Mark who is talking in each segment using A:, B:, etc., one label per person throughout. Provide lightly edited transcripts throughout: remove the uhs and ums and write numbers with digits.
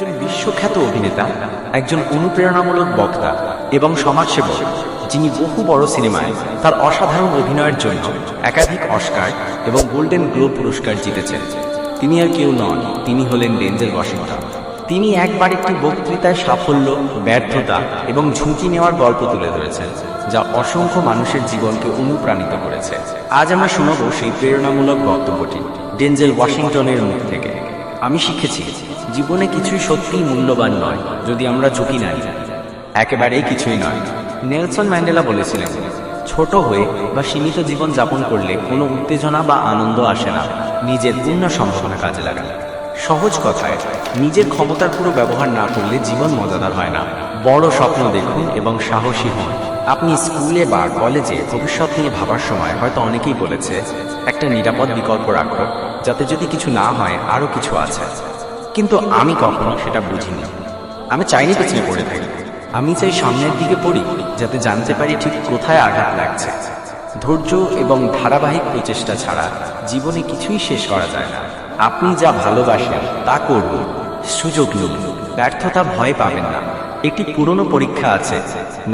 A: একজন বিশ্বখ্যাত অভিনেতা, একজন অনুপ্রেরণামূলক বক্তা এবং সমাজসেবক, যিনি বহু বড় সিনেমায় তার অসাধারণ অভিনয়ের জন্য একাধিক অস্কার এবং গোল্ডেন গ্লোব পুরস্কার জিতেছেন। তিনি আর কেউ নন, তিনি হলেন ডেনজেল ওয়াশিংটন। তিনি একবার একটি বক্তৃতায় সাফল্য, ব্যর্থতা এবং ঝুঁকি নেওয়ার গল্প তুলে ধরেছেন, যা অসংখ্য মানুষের জীবনকে অনুপ্রাণিত করেছে। আজ আমরা শুনব সেই প্রেরণামূলক বক্তব্যটি ডেনজেল ওয়াশিংটনের মুখ থেকে। আমি শিখেছি, জীবনে কিছুই সত্যিই মূল্যবান নয় যদি আমরা ঝুঁকি না নিই। একেবারেই কিছুই নয়। নেলসন ম্যান্ডেলা বলেছিলেন, ছোট হয়ে বা সীমিত জীবন যাপন করলে কোনো উত্তেজনা বা আনন্দ আসে না, নিজের পূর্ণ সম্ভাবনা কাজে লাগালে। সহজ কথায়, নিজের ক্ষমতার পুরো ব্যবহার না করলে জীবন মজাদার হয় না। বড় স্বপ্ন দেখুন এবং সাহসী হন। আপনি স্কুলে বা কলেজে ভবিষ্যৎ নিয়ে ভাবার সময় হয়তো অনেকেই বলেছে, একটা নিরাপদ বিকল্প রাখো, যাতে যদি কিছু না হয় আরও কিছু আছে। কিন্তু আমি কখনো সেটা বুঝিনি। আমি চাইনি পেছনে পড়ে থাকি, আমি চাই সামনের দিকে পড়ি, যাতে জানতে পারি ঠিক কোথায় আঘাত লাগছে। ধৈর্য এবং ধারাবাহিক প্রচেষ্টা ছাড়া জীবনে কিছুই শেষ করা যায় না। আপনি যা ভালোবাসেন তা করুন, সুযোগ নিন। ব্যর্থতা ভয় পাবেন না। একটি পুরনো পরীক্ষা আছে,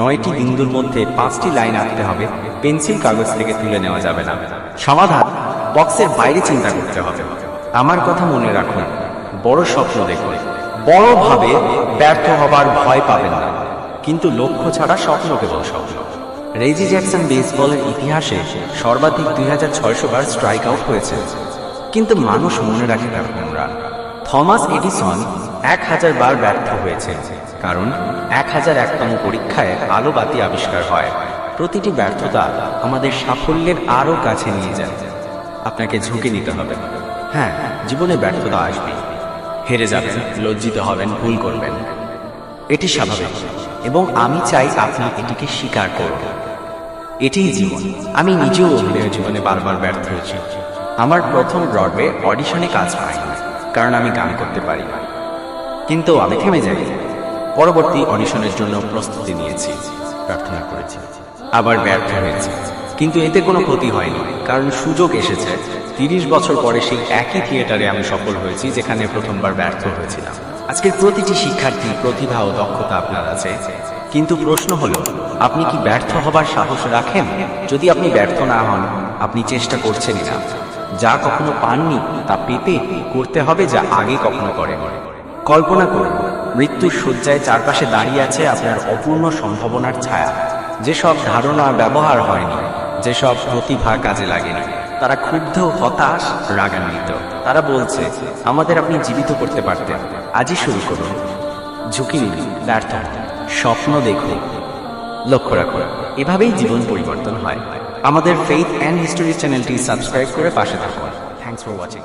A: 9টি বিন্দুর মধ্যে 5টি লাইন আঁকতে হবে, পেন্সিল কাগজ থেকে তুলে নেওয়া যাবে না। সমাধান বক্সের বাইরে চিন্তা করতে হবে। আমার কথা মনে রাখুন, বড় স্বপ্ন দেখুন, বড়ভাবে ব্যর্থ হবার ভয় পাবেন না। কিন্তু লক্ষ্য ছাড়া স্বপ্ন কেবল স্বপ্ন। রেজি জ্যাকসন বেসবলের ইতিহাসে সর্বাধিক 2600 বার স্ট্রাইক আউট হয়েছে, কিন্তু মানুষ মনে রাখে তার কোন রান। থমাস এডিসন 1000 বার ব্যর্থ হয়েছে, কারণ 1001তম পরীক্ষায় আলো বাতি আবিষ্কার হয়। প্রতিটি ব্যর্থতা আমাদের সাফল্যের আরও কাছে নিয়ে যায়। আপনাকে ঝুঁকি নিতে হবে। হ্যাঁ, জীবনে ব্যর্থতা আসবে, হেরে যাবেন, লজ্জিত হবেন, ভুল করবেন। এটি স্বাভাবিক এবং আমি চাই আপনি এটিকে স্বীকার করুন। এটিই জীবন। আমি নিজেও অভিনয় জীবনে বারবার ব্যর্থ হয়েছি। আমার প্রথম ব্রডওয়ে অডিশনে কাজ পাইনি, কারণ আমি গান করতে পারি না। কিন্তু আমি থেমে যাই। পরবর্তী অডিশনের জন্য প্রস্তুতি নিয়েছি, প্রার্থনা করেছি, আবার ব্যর্থ হয়েছি। কিন্তু এতে কোনো ক্ষতি হয়নি, কারণ সুযোগ এসেছে। 30 বছর পরে সেই একই থিয়েটারে আমি সফল হয়েছি, যেখানে প্রথমবার ব্যর্থ হয়েছিলাম। আজকের প্রতিটি শিক্ষার্থী প্রতিভা ও দক্ষতা আপনার আছে, কিন্তু প্রশ্ন হলো, আপনি কি ব্যর্থ হবার সাহস রাখেন? যদি আপনি ব্যর্থ না হন, আপনি চেষ্টা করছেনই না। যা কখনো পাননি তা পেতে করতে হবে যা আগে কখনো করেন। কল্পনা করুন, মৃত্যুর শয্যায় চারপাশে দাঁড়িয়ে আছে আপনার অপূর্ণ সম্ভাবনার ছায়া। যেসব ধারণা ব্যবহার হয়নি, যেসব প্রতিভা কাজে লাগেনি, তারা ক্ষুব্ধ, হতাশ, রাগান্বিত। তারা বলছে, আমাদের আপনি জীবিত করতে পারতেন। আজই শুরু করুন। ঝুঁকি নিন, ব্যর্থ হন, স্বপ্ন দেখুন, লক্ষ্য রাখুন। এভাবেই জীবন পরিবর্তন হয়। আমাদের ফেইথ অ্যান্ড হিস্টোরি চ্যানেলটি সাবস্ক্রাইব করে পাশে থাকুন। Thanks for watching.